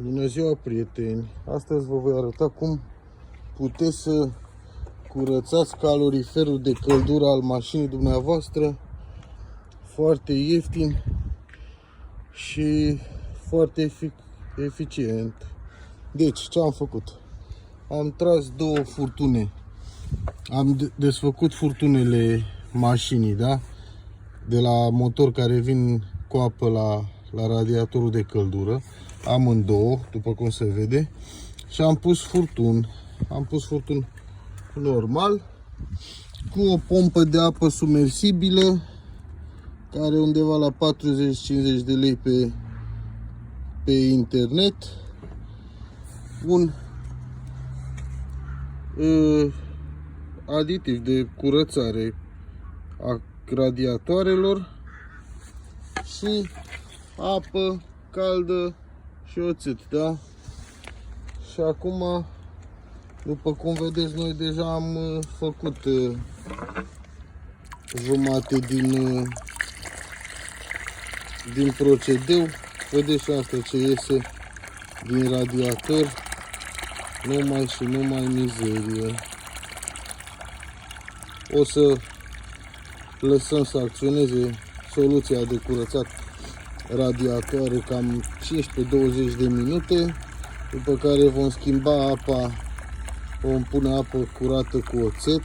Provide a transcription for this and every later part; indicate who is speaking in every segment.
Speaker 1: Bună ziua, prieteni! Astăzi vă voi arăta cum puteți să curățați caloriferul de căldură al mașinii dumneavoastră foarte ieftin și foarte eficient. Deci, ce am făcut? Am tras două furtune. Am desfăcut furtunele mașinii, da? De la motor care vin cu apă la radiatorul de căldură. Amândouă, după cum se vede. Și am pus furtun. Am pus furtun normal cu o pompă de apă submersibilă care undeva la 40-50 de lei pe internet. Un aditiv de curățare a radiatoarelor și apă caldă și oțet, da? Și acum, după cum vedeți, noi deja am făcut jumate din procedeu. Vedeți și asta ce iese din radiator, numai și numai mizerie. O să lăsăm să acționeze soluția de curățat radiatoare cam 15-20 de minute, după care vom schimba apa, vom pune apă curată cu oțet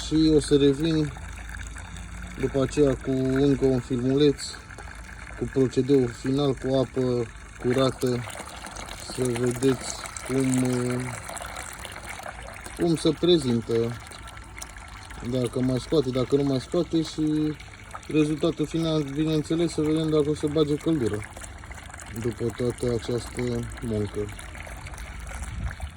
Speaker 1: și o să revin după aceea cu încă un filmuleț cu procedeul final cu apă curată, să vedeți cum se prezintă, dacă mai scoate, dacă nu mai scoate, și rezultatul final, bineînțeles, să vedem dacă o să bage căldură după toată această muncă.